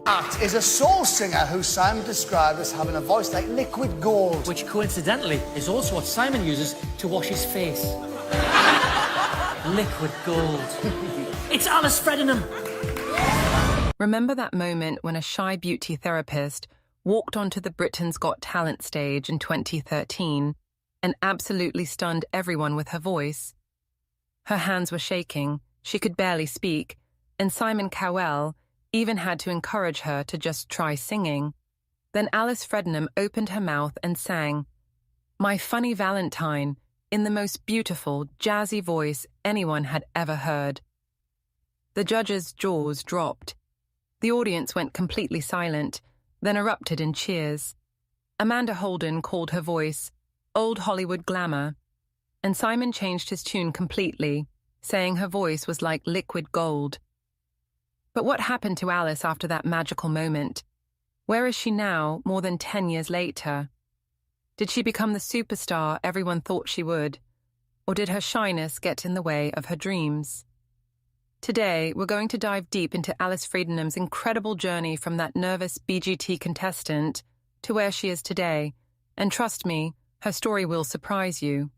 That is a soul singer who Simon described as having a voice like liquid gold. Which coincidentally is also what Simon uses to wash his face. Liquid gold. It's Alice Fredenham. Remember that moment when a shy beauty therapist walked onto the Britain's Got Talent stage in 2013 and absolutely stunned everyone with her voice? Her hands were shaking, she could barely speak, and Simon Cowell even had to encourage her to just try singing. Then Alice Fredenham opened her mouth and sang, "My Funny Valentine," in the most beautiful, jazzy voice anyone had ever heard. The judges' jaws dropped. The audience went completely silent, then erupted in cheers. Amanda Holden called her voice old Hollywood glamour, and Simon changed his tune completely, saying her voice was like liquid gold. But what happened to Alice after that magical moment? Where is she now, more than 10 years later? Did she become the superstar everyone thought she would? Or did her shyness get in the way of her dreams? Today, we're going to dive deep into Alice Fredenham's incredible journey from that nervous BGT contestant to where she is today, and trust me, her story will surprise you.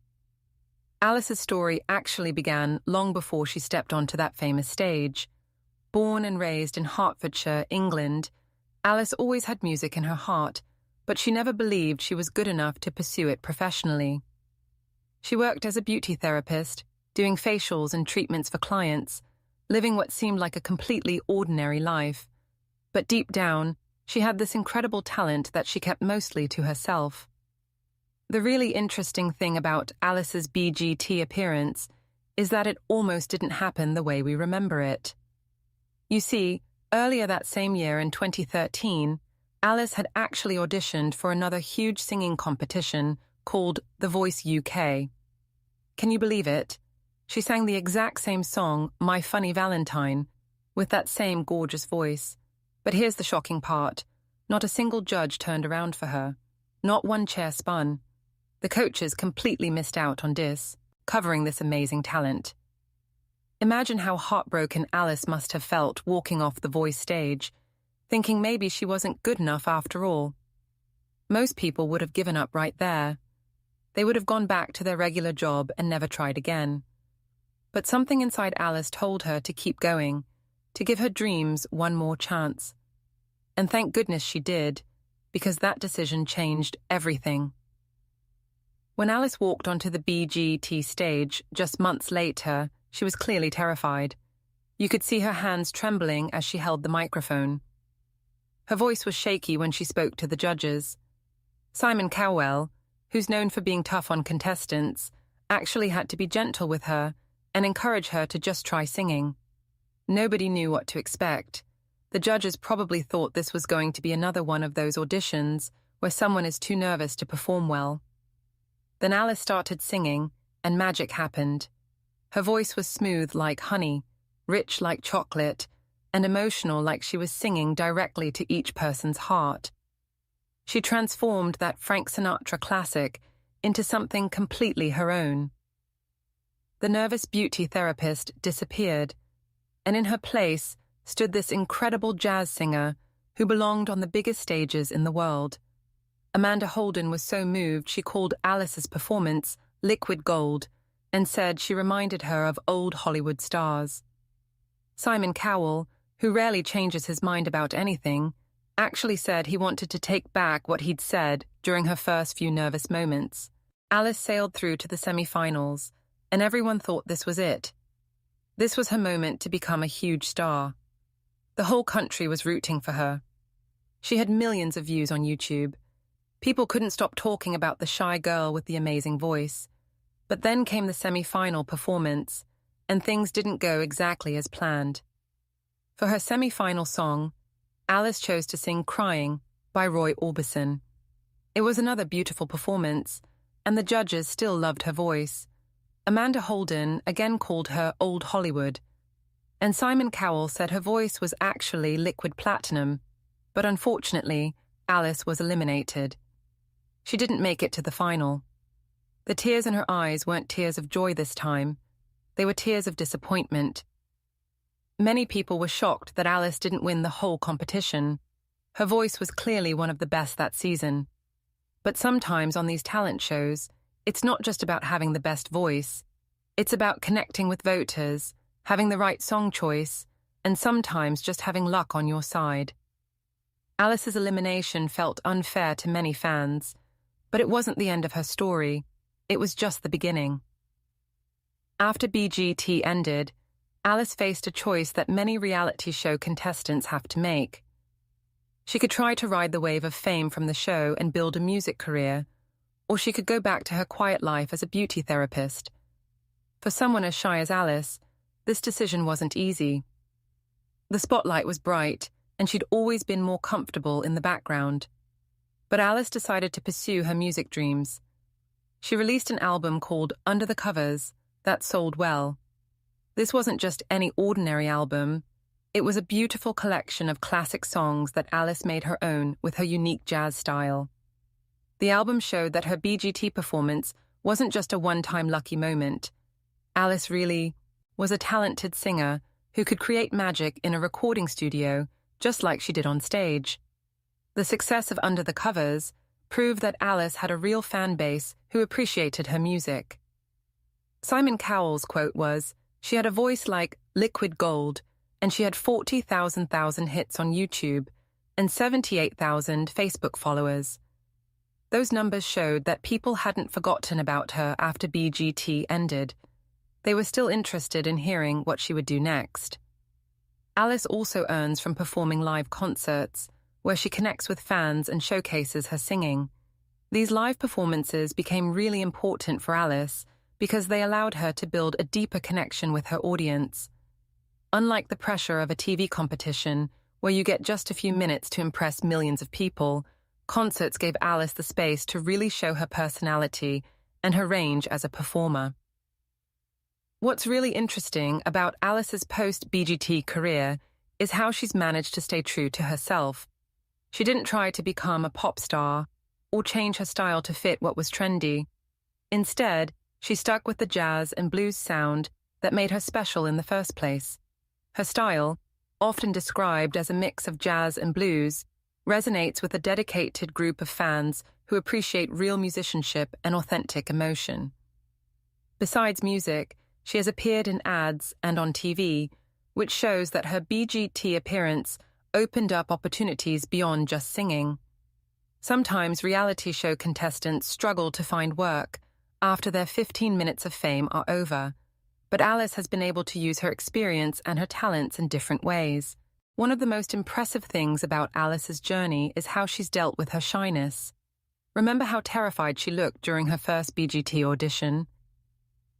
Alice's story actually began long before she stepped onto that famous stage. Born and raised in Hertfordshire, England, Alice always had music in her heart, but she never believed she was good enough to pursue it professionally. She worked as a beauty therapist, doing facials and treatments for clients, living what seemed like a completely ordinary life. But deep down, she had this incredible talent that she kept mostly to herself. The really interesting thing about Alice's BGT appearance is that it almost didn't happen the way we remember it. You see, earlier that same year in 2013, Alice had actually auditioned for another huge singing competition called The Voice UK. Can you believe it? She sang the exact same song, My Funny Valentine, with that same gorgeous voice. But here's the shocking part. Not a single judge turned around for her. Not one chair spun. The coaches completely missed out on covering this amazing talent. Imagine how heartbroken Alice must have felt walking off the Voice stage, thinking maybe she wasn't good enough after all. Most people would have given up right there. They would have gone back to their regular job and never tried again. But something inside Alice told her to keep going, to give her dreams one more chance. And thank goodness she did, because that decision changed everything. When Alice walked onto the BGT stage just months later, she was clearly terrified. You could see her hands trembling as she held the microphone. Her voice was shaky when she spoke to the judges. Simon Cowell, who's known for being tough on contestants, actually had to be gentle with her and encourage her to just try singing. Nobody knew what to expect. The judges probably thought this was going to be another one of those auditions where someone is too nervous to perform well. Then Alice started singing, and magic happened. Her voice was smooth like honey, rich like chocolate, and emotional like she was singing directly to each person's heart. She transformed that Frank Sinatra classic into something completely her own. The nervous beauty therapist disappeared, and in her place stood this incredible jazz singer who belonged on the biggest stages in the world. Amanda Holden was so moved she called Alice's performance liquid gold and said she reminded her of old Hollywood stars. Simon Cowell, who rarely changes his mind about anything, actually said he wanted to take back what he'd said during her first few nervous moments. Alice sailed through to the semi-finals, and everyone thought this was it. This was her moment to become a huge star. The whole country was rooting for her. She had millions of views on YouTube. People couldn't stop talking about the shy girl with the amazing voice. But then came the semi-final performance, and things didn't go exactly as planned. For her semi-final song, Alice chose to sing Crying by Roy Orbison. It was another beautiful performance, and the judges still loved her voice. Amanda Holden again called her old Hollywood, and Simon Cowell said her voice was actually liquid platinum, but unfortunately, Alice was eliminated. She didn't make it to the final. The tears in her eyes weren't tears of joy this time. They were tears of disappointment. Many people were shocked that Alice didn't win the whole competition. Her voice was clearly one of the best that season. But sometimes on these talent shows, it's not just about having the best voice. It's about connecting with voters, having the right song choice, and sometimes just having luck on your side. Alice's elimination felt unfair to many fans, but it wasn't the end of her story. It was just the beginning. After BGT ended, Alice faced a choice that many reality show contestants have to make. She could try to ride the wave of fame from the show and build a music career, or she could go back to her quiet life as a beauty therapist. For someone as shy as Alice, this decision wasn't easy. The spotlight was bright, and she'd always been more comfortable in the background. But Alice decided to pursue her music dreams. She released an album called Under the Covers that sold well. This wasn't just any ordinary album. It was a beautiful collection of classic songs that Alice made her own with her unique jazz style. The album showed that her BGT performance wasn't just a one-time lucky moment. Alice really was a talented singer who could create magic in a recording studio just like she did on stage. The success of Under the Covers proved that Alice had a real fan base who appreciated her music. Simon Cowell's quote was, "She had a voice like liquid gold, and she had 40,000 hits on YouTube and 78,000 Facebook followers." Those numbers showed that people hadn't forgotten about her after BGT ended. They were still interested in hearing what she would do next. Alice also earns from performing live concerts, where she connects with fans and showcases her singing. These live performances became really important for Alice because they allowed her to build a deeper connection with her audience. Unlike the pressure of a TV competition, where you get just a few minutes to impress millions of people, concerts gave Alice the space to really show her personality and her range as a performer. What's really interesting about Alice's post-BGT career is how she's managed to stay true to herself. She didn't try to become a pop star or change her style to fit what was trendy. Instead, she stuck with the jazz and blues sound that made her special in the first place. Her style, often described as a mix of jazz and blues, resonates with a dedicated group of fans who appreciate real musicianship and authentic emotion. Besides music, she has appeared in ads and on TV, which shows that her BGT appearance opened up opportunities beyond just singing. Sometimes reality show contestants struggle to find work after their 15 minutes of fame are over, but Alice has been able to use her experience and her talents in different ways. One of the most impressive things about Alice's journey is how she's dealt with her shyness. Remember how terrified she looked during her first BGT audition?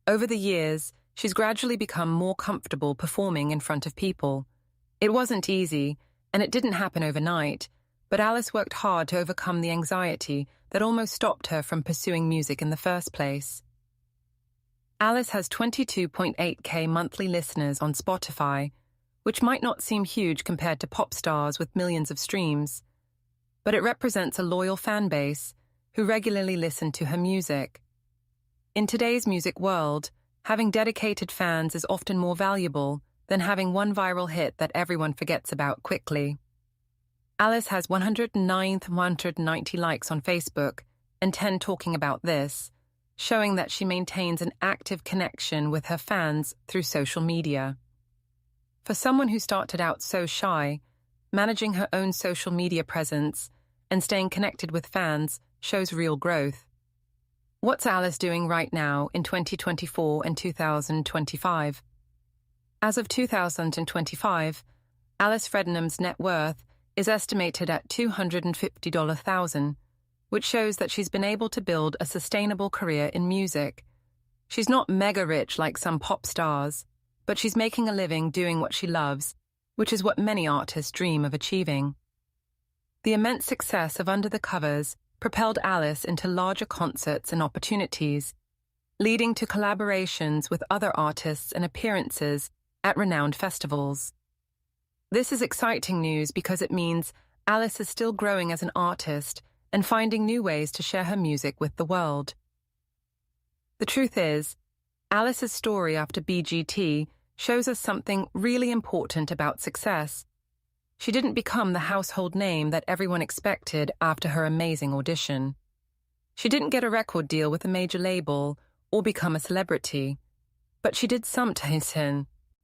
Over the years, she's gradually become more comfortable performing in front of people. It wasn't easy, and it didn't happen overnight, but Alice worked hard to overcome the anxiety that almost stopped her from pursuing music in the first place. Alice has 22.8K monthly listeners on Spotify, which might not seem huge compared to pop stars with millions of streams, but it represents a loyal fan base who regularly listen to her music. In today's music world, having dedicated fans is often more valuable than having one viral hit that everyone forgets about quickly. Alice has 190 likes on Facebook and 10 talking about this, showing that she maintains an active connection with her fans through social media. For someone who started out so shy, managing her own social media presence and staying connected with fans shows real growth. What's Alice doing right now in 2024 and 2025? As of 2025, Alice Fredenham's net worth is estimated at $250,000, which shows that she's been able to build a sustainable career in music. She's not mega rich like some pop stars, but she's making a living doing what she loves, which is what many artists dream of achieving. The immense success of Under the Covers propelled Alice into larger concerts and opportunities, leading to collaborations with other artists and appearances at renowned festivals. This is exciting news because it means Alice is still growing as an artist and finding new ways to share her music with the world. The truth is, Alice's story after BGT shows us something really important about success. She didn't become the household name that everyone expected after her amazing audition. She didn't get a record deal with a major label or become a celebrity. But she did something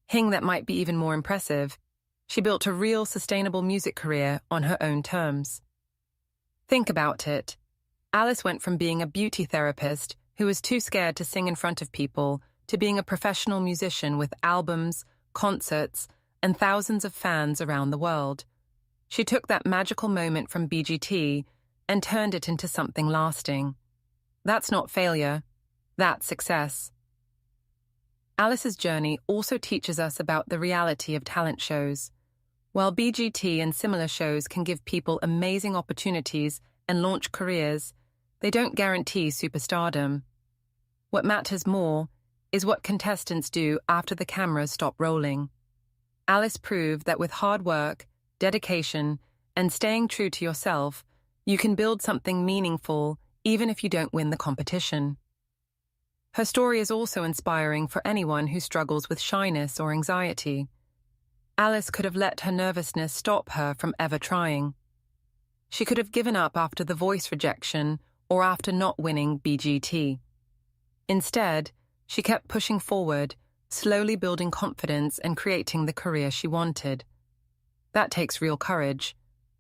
that might be even more impressive. She built a real sustainable music career on her own terms. Think about it. Alice went from being a beauty therapist who was too scared to sing in front of people to being a professional musician with albums, concerts, and thousands of fans around the world. She took that magical moment from BGT and turned it into something lasting. That's not failure, that's success. Alice's journey also teaches us about the reality of talent shows. While BGT and similar shows can give people amazing opportunities and launch careers, they don't guarantee superstardom. What matters more is what contestants do after the cameras stop rolling. Alice proved that with hard work, dedication, and staying true to yourself, you can build something meaningful even if you don't win the competition. Her story is also inspiring for anyone who struggles with shyness or anxiety. Alice could have let her nervousness stop her from ever trying. She could have given up after the voice rejection or after not winning BGT. Instead, she kept pushing forward, slowly building confidence and creating the career she wanted. That takes real courage.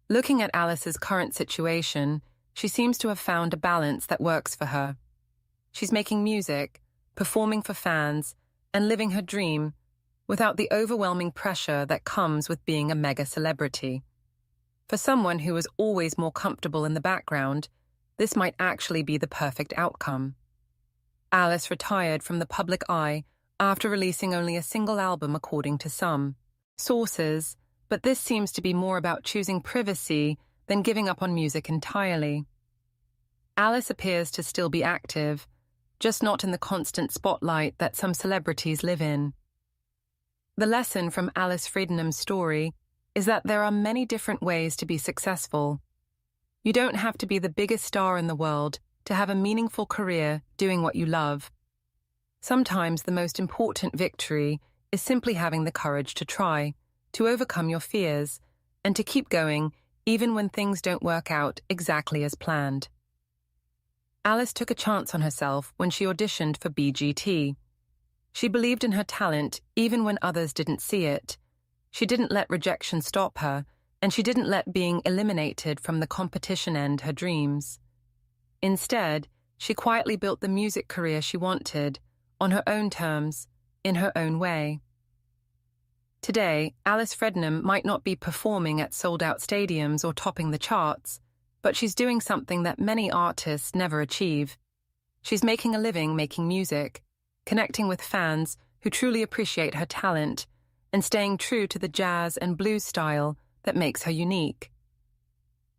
Looking at Alice's current situation, she seems to have found a balance that works for her. She's making music, performing for fans, and living her dream without the overwhelming pressure that comes with being a mega celebrity. For someone who was always more comfortable in the background, this might actually be the perfect outcome. Alice retired from the public eye after releasing only a single album according to some sources, but this seems to be more about choosing privacy than giving up on music entirely. Alice appears to still be active, just not in the constant spotlight that some celebrities live in. The lesson from Alice Fredenham's story is that there are many different ways to be successful. You don't have to be the biggest star in the world to have a meaningful career doing what you love. Sometimes the most important victory is simply having the courage to try, to overcome your fears, and to keep going even when things don't work out exactly as planned. Alice took a chance on herself when she auditioned for BGT. She believed in her talent even when others didn't see it. She didn't let rejection stop her, and she didn't let being eliminated from the competition end her dreams. Instead, she quietly built the music career she wanted, on her own terms, in her own way. Today, Alice Fredenham might not be performing at sold-out stadiums or topping the charts, but she's doing something that many artists never achieve. She's making a living making music, connecting with fans who truly appreciate her talent, and staying true to the jazz and blues style that makes her unique.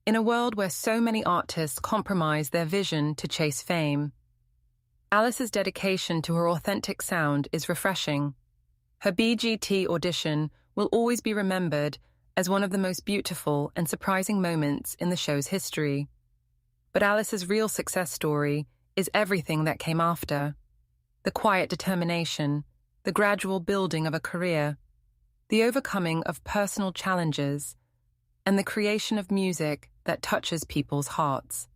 In a world where so many artists compromise their vision to chase fame, Alice's dedication to her authentic sound is refreshing. Her BGT audition will always be remembered as one of the most beautiful and surprising moments in the show's history. But Alice's real success story is everything that came after. The quiet determination, the gradual building of a career, the overcoming of personal challenges, and the creation of music that touches people's hearts.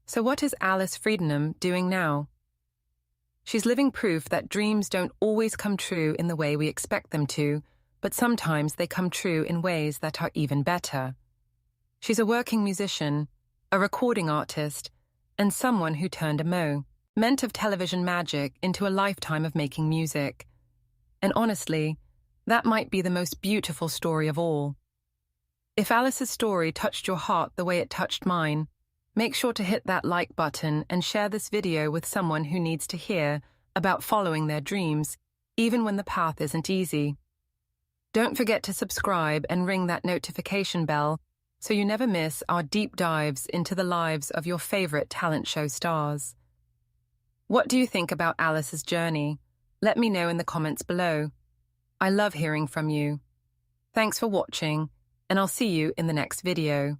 So what is Alice Fredenham doing now? She's living proof that dreams don't always come true in the way we expect them to, but sometimes they come true in ways that are even better. She's a working musician, a recording artist, and someone who turned a moment of television magic into a lifetime of making music. And honestly, that might be the most beautiful story of all. If Alice's story touched your heart the way it touched mine, make sure to hit that like button and share this video with someone who needs to hear about following their dreams, even when the path isn't easy. Don't forget to subscribe and ring that notification bell so you never miss our deep dives into the lives of your favorite talent show stars. What do you think about Alice's journey? Let me know in the comments below. I love hearing from you. Thanks for watching, and I'll see you in the next video.